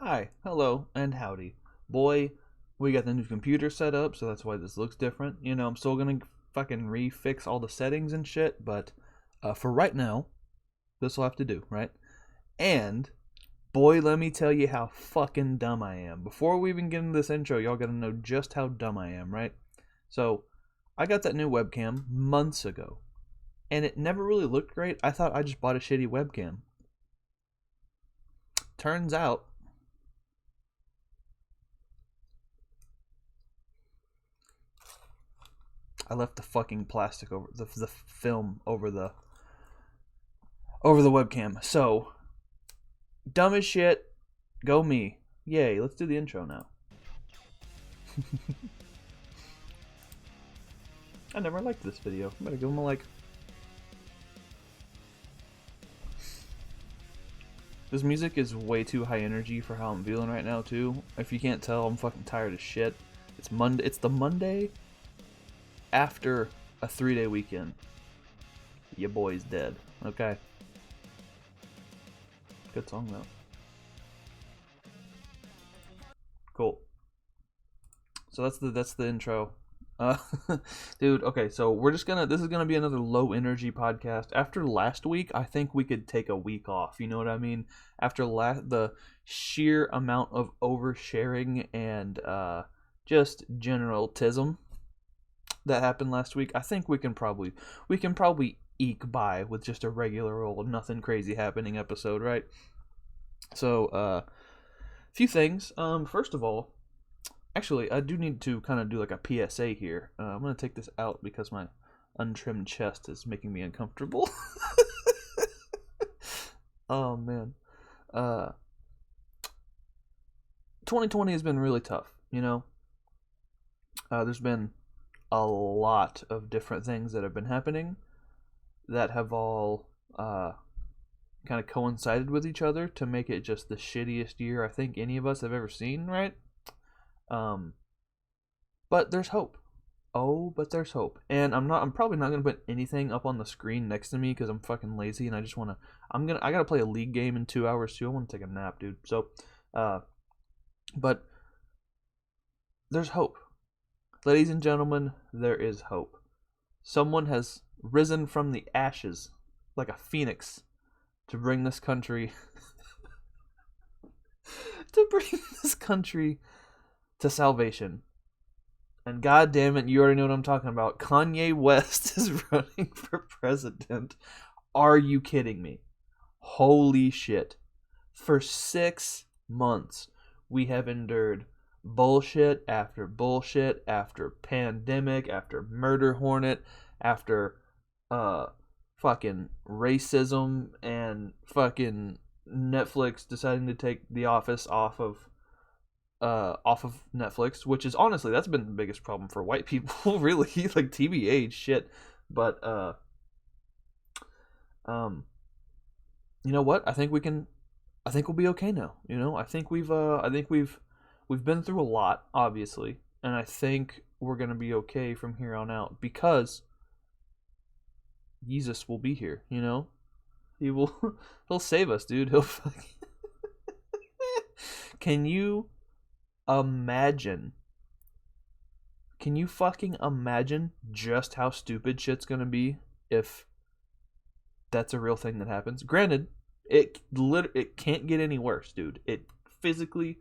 Hi, hello, and howdy. Boy, we got the new computer set up, so that's why this looks different. I'm still gonna fucking refix all the settings and shit, but for right now, this will have to do, right? And, boy, let me tell you how fucking dumb I am. Before we even get into this intro, y'all gotta know just how dumb I am, right? So, I got that new webcam months ago, and it never really looked great. I thought I just bought a shitty webcam. Turns out, I left the fucking plastic over the film over the webcam. So dumb as shit. Go me. Yay. Let's do the intro now. I never liked this video. I'm gonna give him a like. This music is way too high energy for how I'm feeling right now too. If you can't tell, I'm fucking tired as shit. It's Monday. It's the Monday after a 3-day weekend. Your boy's dead. Okay. Good song though. Cool. So that's the intro. Dude, okay, so this is gonna be another low energy podcast. After last week, I think we could take a week off. You know what I mean? After the sheer amount of oversharing and just generaltism that happened last week, I think we can probably eke by with just a regular old nothing crazy happening episode, right? So a few things. First of all, actually, I do need to kind of do like a PSA here. I'm gonna take this out because my untrimmed chest is making me uncomfortable. Oh man, 2020 has been really tough. There's been a lot of different things that have been happening that have all kind of coincided with each other to make it just the shittiest year I think any of us have ever seen, right? But there's hope. Oh, but there's hope. And I'm probably not gonna put anything up on the screen next to me because I'm fucking lazy and I just wanna I gotta play a league game in 2 hours too. I wanna take a nap, dude. So but there's hope. Ladies and gentlemen, there is hope. Someone has risen from the ashes like a phoenix to bring this country to salvation. And god damn it, you already know what I'm talking about. Kanye West is running for president. Are you kidding me? Holy shit. For 6 months, we have endured bullshit after pandemic, after murder hornet, after fucking racism and fucking Netflix deciding to take The Office off of Netflix, which is honestly that's been the biggest problem for white people, really, like TBH shit. But you know what? I think we'll be okay now. I think we've been through a lot, obviously, and I think we're gonna be okay from here on out because Jesus will be here. He will he'll save us, dude. He'll fucking Can you imagine? Can you fucking imagine just how stupid shit's gonna be if that's a real thing that happens? Granted, it can't get any worse, dude. It physically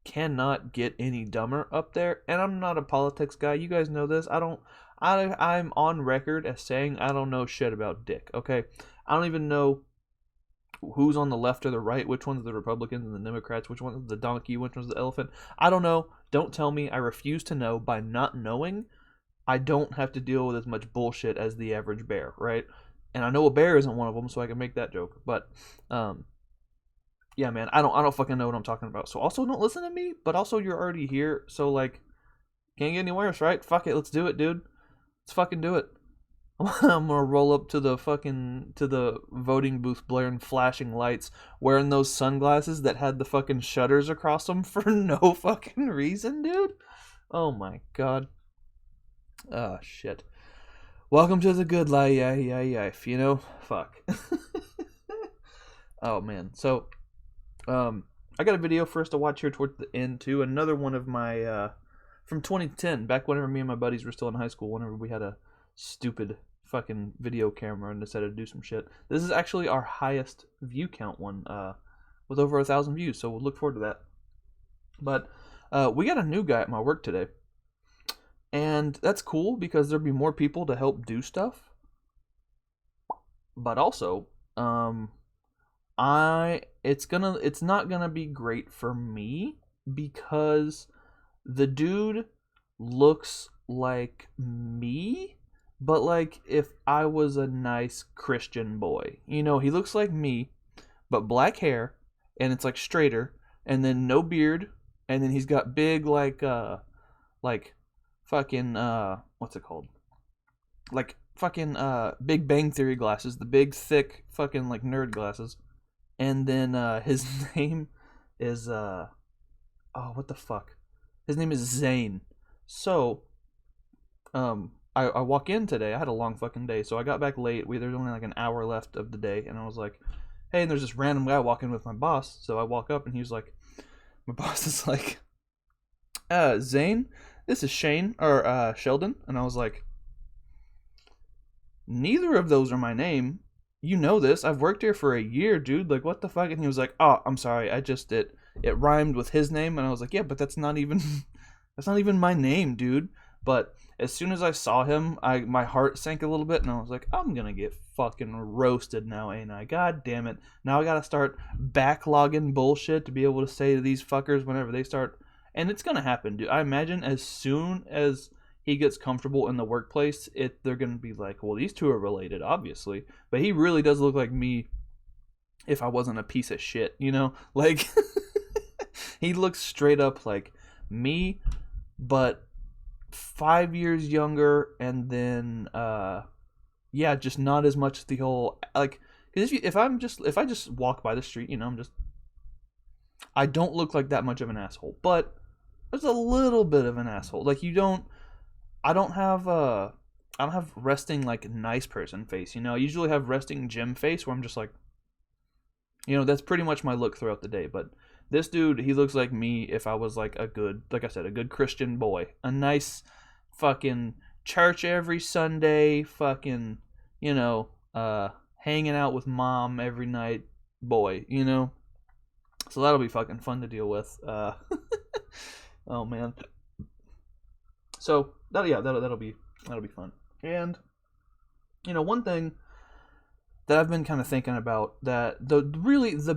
cannot get any dumber up there. And I'm not a politics guy. You guys know this. I'm on record as saying I don't know shit about dick. Okay, I don't even know who's on the left or the right, which one's the Republicans and the Democrats, which one's the donkey, which one's the elephant. I don't know. Don't tell me. I refuse to know. By not knowing, I don't have to deal with as much bullshit as the average bear, right? And I know a bear isn't one of them, so I can make that joke. But yeah, man, I don't fucking know what I'm talking about. So also don't listen to me, but also you're already here, so like can't get any worse, right? Fuck it, let's do it, dude. Let's fucking do it. I'm gonna roll up to the voting booth blaring flashing lights, wearing those sunglasses that had the fucking shutters across them for no fucking reason, dude. Oh my god. Oh shit. Welcome to the good life, Fuck. Oh man. So I got a video for us to watch here towards the end too. Another one of my from 2010, back whenever me and my buddies were still in high school. Whenever we had a stupid fucking video camera and decided to do some shit. This is actually our highest view count one, with over 1,000 views. So we'll look forward to that. But we got a new guy at my work today, and that's cool because there'll be more people to help do stuff. But also, it's not gonna be great for me because the dude looks like me, but like if I was a nice Christian boy. You know, he looks like me, but black hair, and it's like straighter, and then no beard, and then he's got big like fucking what's it called? Like fucking Big Bang Theory glasses, the big thick fucking like nerd glasses. And then his name is oh, what the fuck? His name is Zane. So I walk in today. I had a long fucking day, so I got back late. There's only like an hour left of the day, and I was like, hey, and there's this random guy walking with my boss. So I walk up, and he's like, my boss is like, Zane, this is Sheldon. And I was like, neither of those are my name. You know this. I've worked here for a year, dude. Like, what the fuck? And he was like, oh, I'm sorry. It rhymed with his name. And I was like, yeah, but that's not even my name, dude. But as soon as I saw him, my heart sank a little bit, and I was like, I'm gonna get fucking roasted now, ain't I? God damn it. Now I gotta start backlogging bullshit to be able to say to these fuckers whenever they start. And it's gonna happen, dude. I imagine as soon as he gets comfortable in the workplace, they're gonna be like, well, these two are related, obviously. But he really does look like me if I wasn't a piece of shit, you know? Like, he looks straight up like me, but 5 years younger, and then yeah, just not as much the whole like. Because if I just walk by the street, you know, I don't look like that much of an asshole, but there's a little bit of an asshole. Like I don't have resting like nice person face. You know, I usually have resting gym face where I'm just like, you know, that's pretty much my look throughout the day. But this dude, he looks like me if I was like a good Christian boy, a nice fucking church every Sunday, fucking, you know, hanging out with mom every night boy, you know. So that'll be fucking fun to deal with. Oh man. So that'll be fun. And you know, one thing that I've been kind of thinking about, that the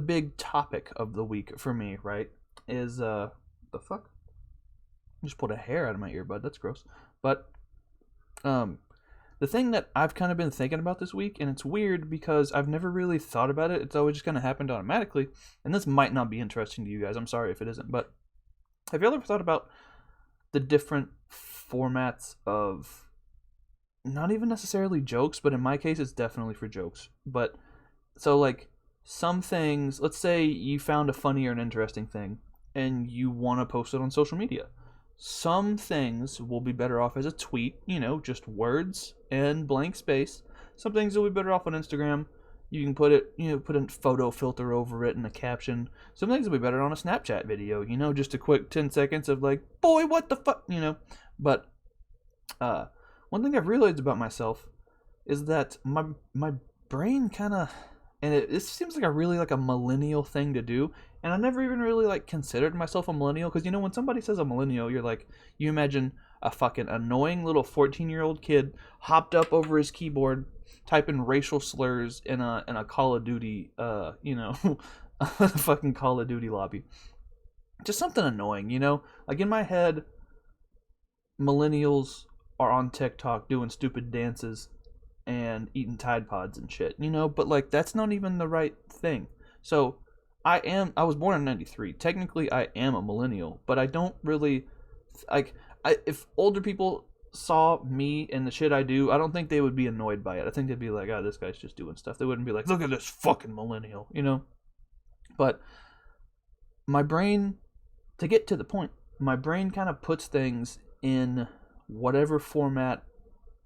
big topic of the week for me, right, is the fuck? I just pulled a hair out of my earbud. That's gross. But the thing that I've kind of been thinking about this week, and it's weird because I've never really thought about it. It's always just kind of happened automatically. And this might not be interesting to you guys. I'm sorry if it isn't. But have you ever thought about the different formats of, not even necessarily jokes, but in my case it's definitely for jokes. But so like some things, let's say you found a funny or an interesting thing and you want to post it on social media. Some things will be better off as a tweet, you know, just words and blank space. Some things will be better off on Instagram. You can put a photo filter over it and a caption. Some things will be better on a Snapchat video, you know, just a quick 10 seconds of like, boy, what the fuck, you know. But one thing I've realized about myself is that my brain kind of, and it seems like a millennial thing to do, and I never even really like considered myself a millennial, because you know when somebody says a millennial, you're like, you imagine a fucking annoying little 14-year-old kid hopped up over his keyboard typing racial slurs in a Call of Duty you know a fucking Call of Duty lobby. Just something annoying, you know? Like in my head, millennials are on TikTok doing stupid dances and eating Tide Pods and shit, you know, but like that's not even the right thing. So I was born in 93. Technically I am a millennial, but I don't really like, if older people saw me and the shit I do, I don't think they would be annoyed by it. I think they'd be like, oh, this guy's just doing stuff. They wouldn't be like, look at this fucking millennial, you know? But my brain, to get to the point, my brain kind of puts things in whatever format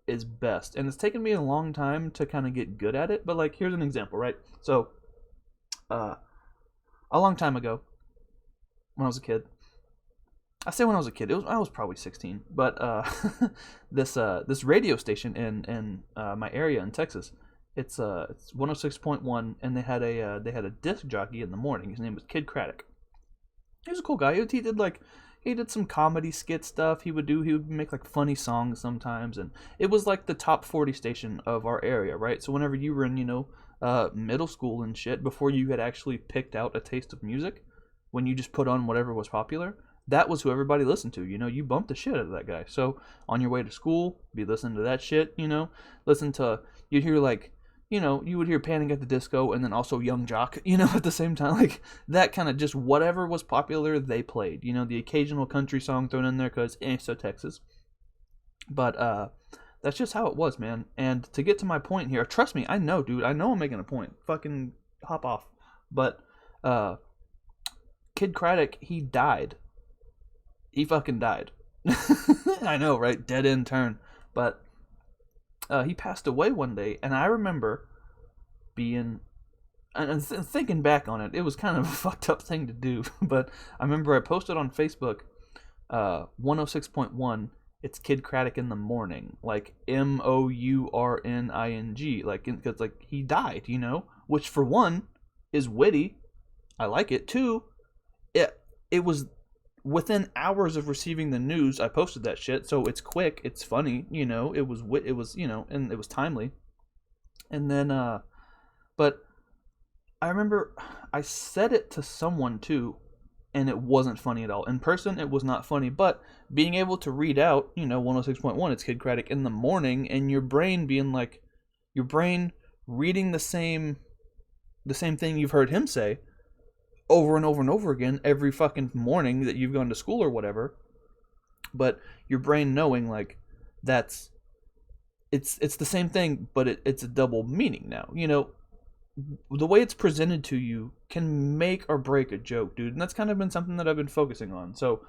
is best. And it's taken me a long time to kind of get good at it. But like, here's an example, right? So, a long time ago, when I was a kid. I say when I was a kid. I was probably 16, but this radio station in my area in Texas, it's 106.1, and they had a disc jockey in the morning. His name was Kid Craddock. He was a cool guy. He did some comedy skit stuff. He would make like funny songs sometimes, and it was like the top 40 station of our area, right? So whenever you were in middle school and shit, before you had actually picked out a taste of music, when you just put on whatever was popular, that was who everybody listened to. You bumped the shit out of that guy. So on your way to school, be listening to that shit. You'd hear like, you would hear Panic at the Disco and then also Young Jock, at the same time. Like that kind of just whatever was popular, they played. The occasional country song thrown in there because so Texas. But that's just how it was, man. And to get to my point here, trust me, I know, dude. I know I'm making a point. Fucking hop off. But Kid Craddock, he died. He fucking died. I know, right? Dead end turn. But he passed away one day, and I remember being... And thinking back on it, it was kind of a fucked up thing to do. But I remember I posted on Facebook 106.1, it's Kid Craddock in the morning. Like, MOURNING. Like, because he died, Which, for one, is witty. I like it. Two, it was... Within hours of receiving the news, I posted that shit, so it's quick, it's funny, it was and it was timely. And then, but I remember I said it to someone too, and it wasn't funny at all. In person, it was not funny, but being able to read out, 106.1, it's Kid Craddock in the morning, and your brain reading the same thing you've heard him say, over and over and over again every fucking morning that you've gone to school or whatever, but your brain knowing like it's the same thing, but it's a double meaning now. The way it's presented to you can make or break a joke, dude, and that's kind of been something that I've been focusing on. So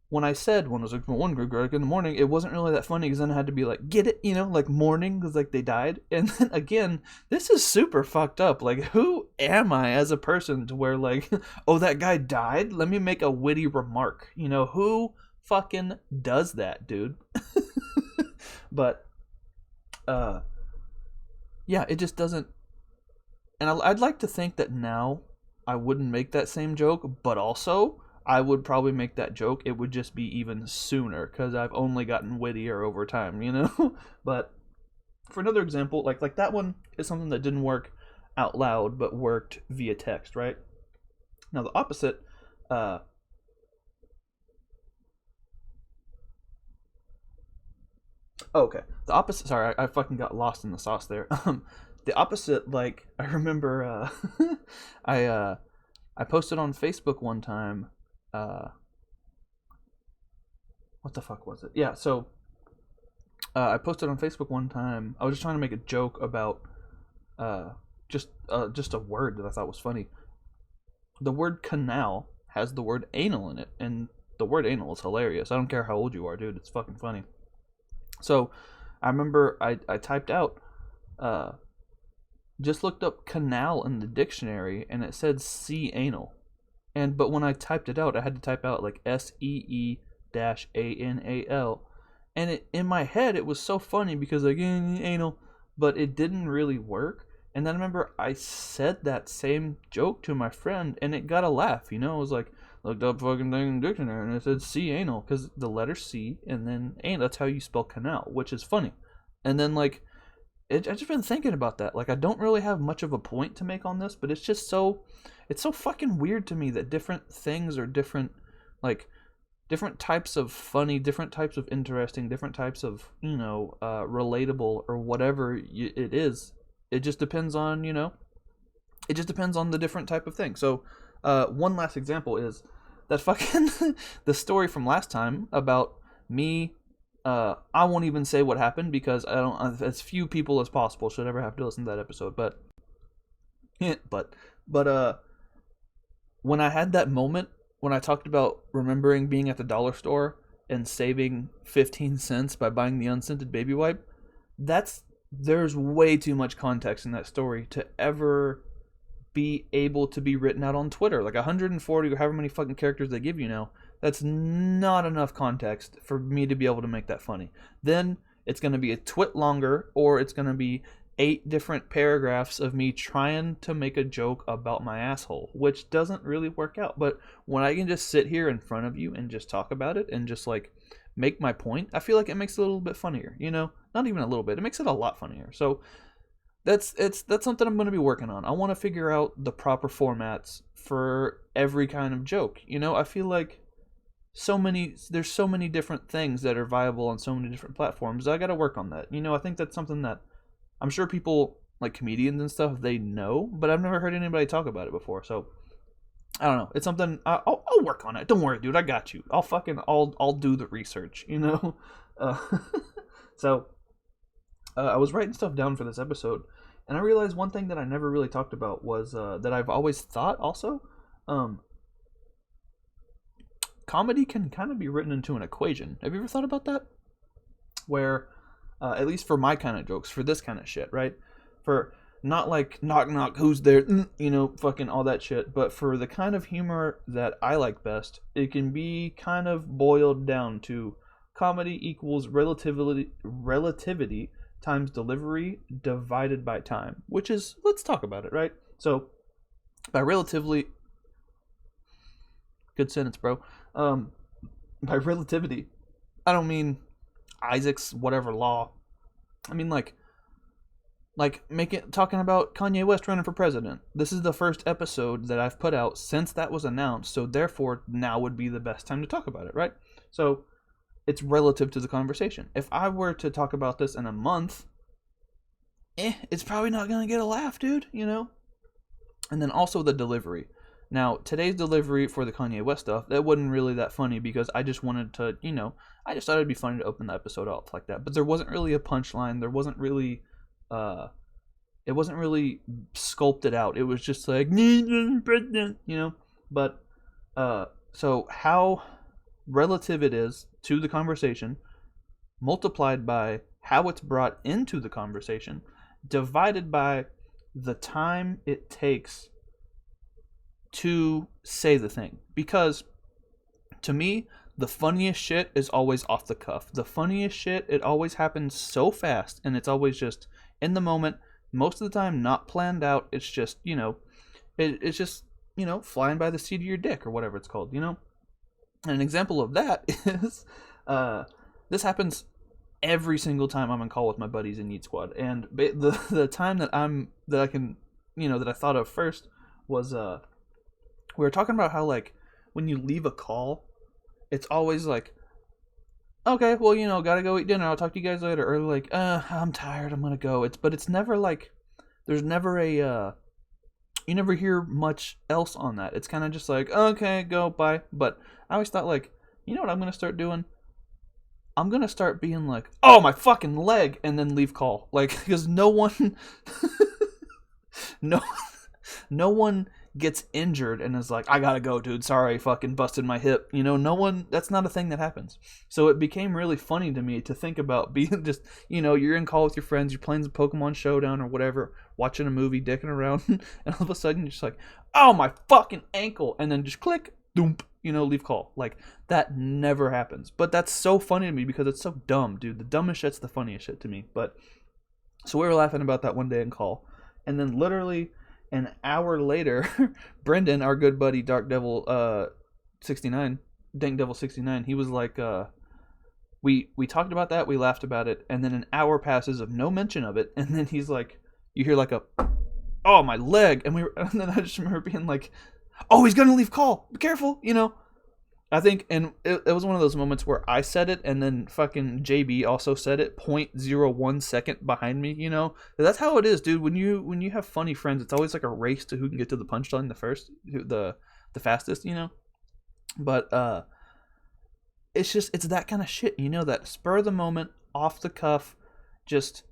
when I said when I was like one Greg in the morning, it wasn't really that funny because then I had to be like, get it, like morning because like they died. And then again, this is super fucked up. Like, who am I as a person to where like, oh, that guy died? Let me make a witty remark. Who fucking does that, dude? But, yeah, it just doesn't. And I'd like to think that now I wouldn't make that same joke, but also I would probably make that joke. It would just be even sooner because I've only gotten wittier over time, But for another example, like that one is something that didn't work out loud but worked via text, right? Now the opposite, okay. The opposite. Sorry, I fucking got lost in the sauce there. The opposite, like I remember, I posted on Facebook one time. What the fuck was it? Yeah, so I posted on Facebook one time. I was just trying to make a joke about just a word that I thought was funny. The word canal has the word anal in it, and the word anal is hilarious. I don't care how old you are, dude. It's fucking funny. So I remember I typed out, just looked up canal in the dictionary, and it said see anal. But when I typed it out, I had to type out like SEE-ANAL. And in my head, it was so funny because like, anal, but it didn't really work. And then I remember I said that same joke to my friend, and it got a laugh, It was like, looked up fucking thing in the dictionary, and it said C anal, because the letter C, and then anal, that's how you spell canal, which is funny. And then like, I've just been thinking about that. Like, I don't really have much of a point to make on this, but it's just it's so fucking weird to me that different things are different, like, different types of funny, different types of interesting, different types of, relatable or whatever it is. It just depends on, it just depends on the different type of thing. So, one last example is that fucking, the story from last time about me. I won't even say what happened because I don't, as few people as possible should ever have to listen to that episode. But when I had that moment when I talked about remembering being at the dollar store and saving 15 cents by buying the unscented baby wipe, there's way too much context in that story to ever be able to be written out on Twitter. Like 140 or however many fucking characters they give you now. That's not enough context for me to be able to make that funny. Then it's going to be a twit longer, or it's going to be 8 different paragraphs of me trying to make a joke about my asshole, which doesn't really work out. But when I can just sit here in front of you and just talk about it and just like make my point, I feel like it makes it a little bit funnier, you know? Not even a little bit. It makes it a lot funnier. So that's something I'm going to be working on. I want to figure out the proper formats for every kind of joke. You know, I feel like there's so many different things that are viable on so many different platforms. I got to work on that. You know, I think that's something that I'm sure people like comedians and stuff, they know, but I've never heard anybody talk about it before. So I don't know. It's something I'll work on it. Don't worry, dude. I got you. I'll do the research, you know? Uh, so I was writing stuff down for this episode, and I realized one thing that I never really talked about was that I've always thought also, comedy can kind of be written into an equation. Have you ever thought about that? Where, at least for my kind of jokes, for this kind of shit, right? For not like knock knock, who's there, you know, fucking all that shit, but for the kind of humor that I like best, it can be kind of boiled down to comedy equals relativity times delivery divided by time, which is, let's talk about it, right? So by relatively, good sentence, bro. By relativity, I don't mean Isaac's whatever law. I mean like talking about Kanye West running for president. This is the first episode that I've put out since that was announced, so therefore now would be the best time to talk about it, right? So it's relative to the conversation. If I were to talk about this in a month, it's probably not going to get a laugh, dude, you know? And then also the delivery. Now, today's delivery for the Kanye West stuff, that wasn't really that funny because I just wanted to, you know, I just thought it'd be funny to open the episode off like that. But there wasn't really a punchline. There wasn't really, it wasn't really sculpted out. It was just like, you know? But, so how relative it is to the conversation, multiplied by how it's brought into the conversation, divided by the time it takes to say the thing. Because to me, the funniest shit is always off the cuff. The funniest shit, it always happens so fast, and it's always just in the moment, most of the time not planned out. It's just, you know, it's just, you know, flying by the seat of your dick or whatever it's called, you know? And an example of that is, this happens every single time I'm on call with my buddies in Yeet Squad. And the time that I can, you know, that I thought of first was, we were talking about how, like, when you leave a call, it's always like, okay, well, you know, gotta go eat dinner. I'll talk to you guys later. Or like, I'm tired. I'm gonna go. But it's never like, there's never a, you never hear much else on that. It's kind of just like, okay, go, bye. But I always thought, like, you know what I'm going to start doing? I'm going to start being like, oh, my fucking leg, and then leave call. Like, because no one gets injured and is like, I got to go, dude. Sorry, I fucking busted my hip. You know, no one, that's not a thing that happens. So it became really funny to me to think about being just, you know, you're in call with your friends, you're playing some Pokemon Showdown or whatever, watching a movie, dicking around, and all of a sudden you're just like, oh, my fucking ankle, and then just click, doomp, you know, leave call. Like, that never happens. But that's so funny to me because it's so dumb, dude. The dumbest shit's the funniest shit to me. But, so we were laughing about that one day in call, and then literally an hour later, Brendan, our good buddy, Dark Devil 69, Dank Devil 69, he was like, we talked about that, we laughed about it, and then an hour passes of no mention of it, and then he's like, you hear like a, oh, my leg, and then I just remember being like, oh, he's gonna leave call, be careful, you know. I think, and it was one of those moments where I said it, and then fucking JB also said it 0.01 second behind me, you know? That's how it is, dude. When you have funny friends, it's always like a race to who can get to the punchline the fastest, you know? But, it's that kind of shit, you know? That spur of the moment, off the cuff, just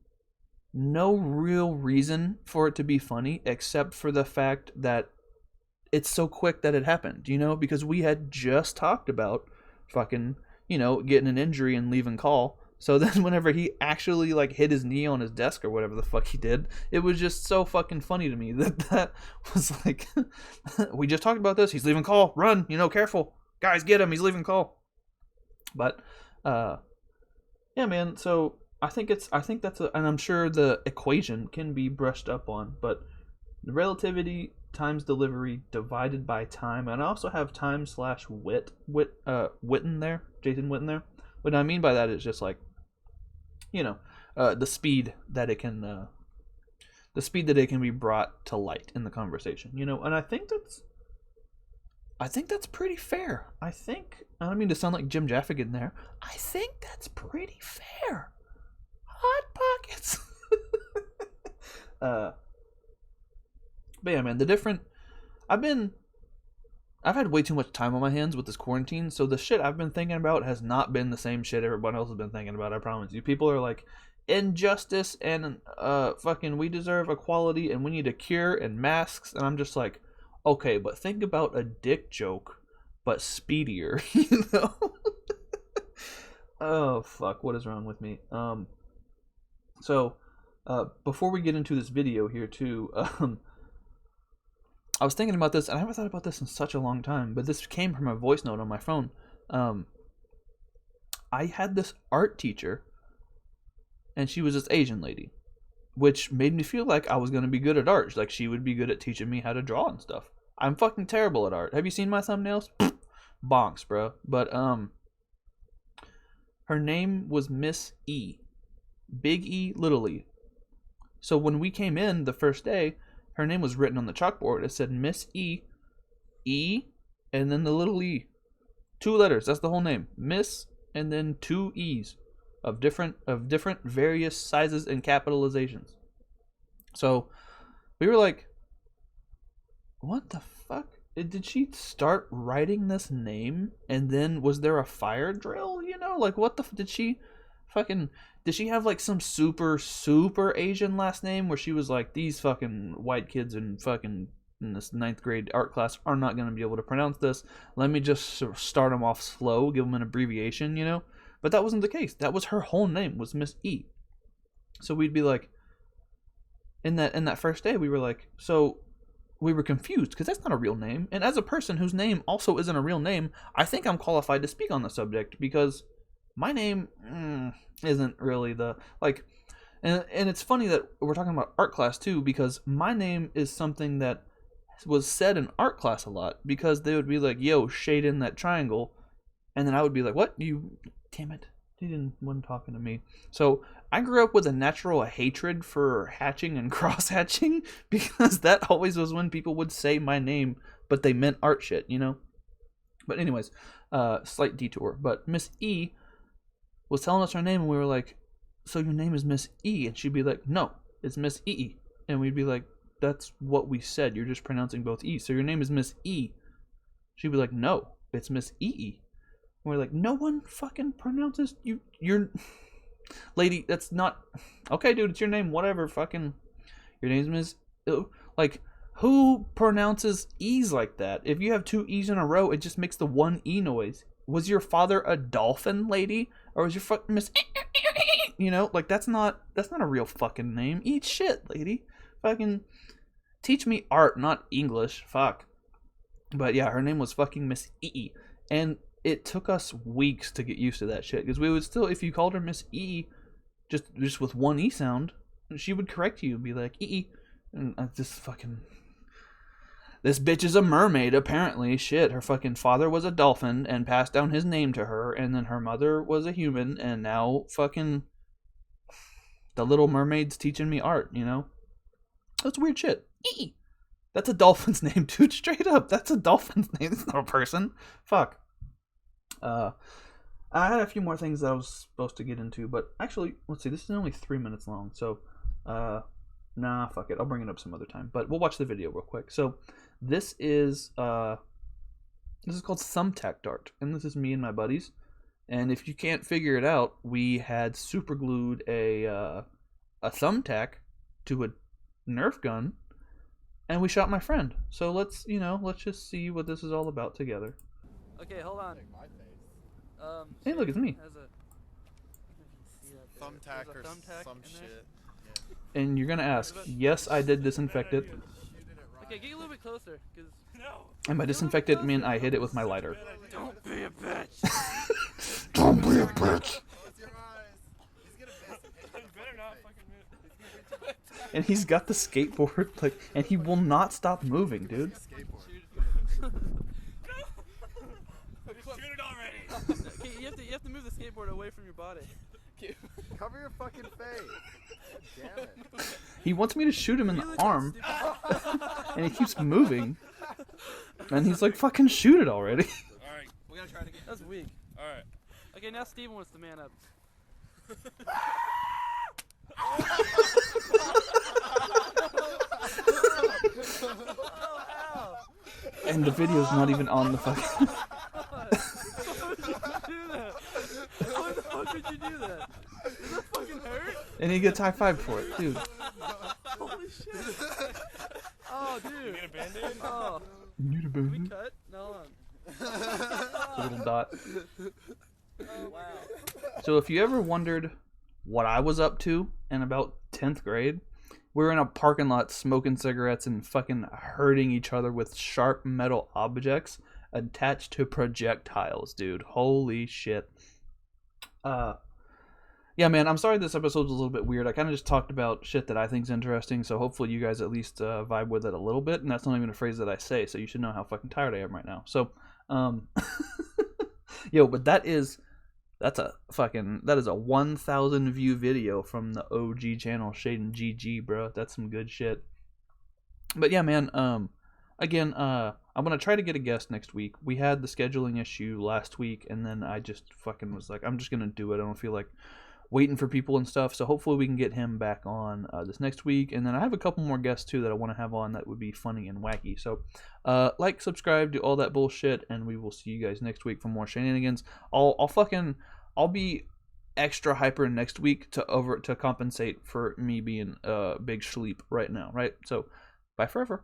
no real reason for it to be funny, except for the fact that it's so quick that it happened, you know, because we had just talked about fucking, you know, getting an injury and leaving call So then whenever he actually like hit his knee on his desk or whatever the fuck he did, it was just so fucking funny to me that was like, we just talked about this. He's leaving call. Run, careful. Guys, get him. He's leaving call. But yeah, man. So I think that's and I'm sure the equation can be brushed up on, but the relativity times delivery divided by time, and I also have time / wit Witten there, Jason Witten there. What I mean by that is just like, the speed that it can be brought to light in the conversation, and I think that's pretty fair. I don't mean to sound like Jim Jaffigan there. I think that's pretty fair. Hot pockets. But yeah, man, I've had way too much time on my hands with this quarantine, so the shit I've been thinking about has not been the same shit everyone else has been thinking about, I promise you. People are like, injustice and fucking we deserve equality and we need a cure and masks, and I'm just like, okay, but think about a dick joke, but speedier, Oh, fuck, what is wrong with me? So, before we get into this video here, too, I was thinking about this, and I haven't thought about this in such a long time, but this came from a voice note on my phone. I had this art teacher, and she was this Asian lady, which made me feel like I was going to be good at art. Like, she would be good at teaching me how to draw and stuff. I'm fucking terrible at art. Have you seen my thumbnails? Bonks, bro. But, her name was Miss E. Big E, little E. So when we came in the first day, her name was written on the chalkboard. It said Miss E, E, and then the little E. 2 letters. That's the whole name. Miss, and then 2 E's of different various sizes and capitalizations. So we were like, what the fuck? Did she start writing this name, and then was there a fire drill? Like, what the did she have like some super Asian last name where she was like, these fucking white kids in this 9th grade art class are not going to be able to pronounce this. Let me just start them off slow, give them an abbreviation, But that wasn't the case. That was her whole name, was Miss E. So we'd be like, in that first day, we were like, so we were confused because that's not a real name. And as a person whose name also isn't a real name, I think I'm qualified to speak on the subject because my name isn't really the, like, and it's funny that we're talking about art class too, because my name is something that was said in art class a lot, because they would be like, yo, shade in that triangle, and then I would be like, what? Damn it, you wasn't talking to me. So I grew up with a natural hatred for hatching and cross-hatching, because that always was when people would say my name, but they meant art shit, But anyways, slight detour, but Miss E was telling us her name, and we were like, so your name is Miss E? And she'd be like, no, it's Miss E. And we'd be like, that's what we said, you're just pronouncing both E. So your name is Miss E. She'd be like, no, it's Miss E. And we're like, no one fucking pronounces you're lady, that's not okay, dude, it's your name, whatever, fucking your name's Miss, like, who pronounces E's like that? If you have 2 E's in a row, it just makes the one E noise. Was your father a dolphin, lady? Or was your fucking Miss like, that's not a real fucking name. Eat shit, lady. Fucking teach me art, not English. Fuck. But yeah, her name was fucking Miss E. And it took us weeks to get used to that shit, because we would still, if you called her Miss E, just with one E sound, she would correct you and be like, E. And this bitch is a mermaid, apparently. Shit, her fucking father was a dolphin and passed down his name to her, and then her mother was a human, and now fucking the Little Mermaid's teaching me art, That's weird shit. E. That's a dolphin's name, dude, straight up. That's a dolphin's name. It's not a person. Fuck. I had a few more things that I was supposed to get into, but actually, let's see, this is only 3 minutes long, so, nah, fuck it, I'll bring it up some other time, but we'll watch the video real quick. So, this is called thumbtack dart, and this is me and my buddies, and if you can't figure it out, we had super glued a thumbtack to a Nerf gun, and we shot my friend. So let's just see what this is all about together. Okay, hold on. Hey, look, it's me. thumbtack or thumbtack some in there. shit. And you're gonna ask, yes, I did disinfect it. Okay, get a little bit closer, cause And by disinfect it, I mean I hit it with my lighter. don't be a bitch. Don't be a bitch. Close your eyes. He's gonna miss it. Better not fucking move. And he's got the skateboard, like, and he will not stop moving, dude. Skateboard. Shoot it already. Okay, you have to move the skateboard away from your body. Cover your fucking face. Damn it. He wants me to shoot him in the arm, and he keeps moving. And he's like, fucking shoot it already. Alright, we gotta try it again. That's weak. Alright. Okay, now Steven wants to man up. And the video's not even on the fucking... Why the fuck would you do that? Does that fucking hurt? And he gets high five for it, dude. Holy shit. Oh, dude. You need a band-aid? Oh. You need a Can we band-aid? cut? No, A little dot. Oh, wow. So if you ever wondered what I was up to in about 10th grade, we were in a parking lot smoking cigarettes and fucking hurting each other with sharp metal objects attached to projectiles, dude. Holy shit. Yeah, man, I'm sorry this episode's a little bit weird. I kind of just talked about shit that I think's interesting, so hopefully you guys at least vibe with it a little bit, and that's not even a phrase that I say, so you should know how fucking tired I am right now. So, yo, but that is a 1,000 view video from the OG channel, Shaynanigans, bro. That's some good shit. But yeah, man, again, I'm gonna try to get a guest next week. We had the scheduling issue last week, and then I just fucking was like, I'm just gonna do it. I don't feel like waiting for people and stuff, so hopefully we can get him back on this next week. And then I have a couple more guests too that I want to have on that would be funny and wacky. So like, subscribe, do all that bullshit, and we will see you guys next week for more shenanigans. I'll be extra hyper next week to compensate for me being big sleep right now, right? So bye forever.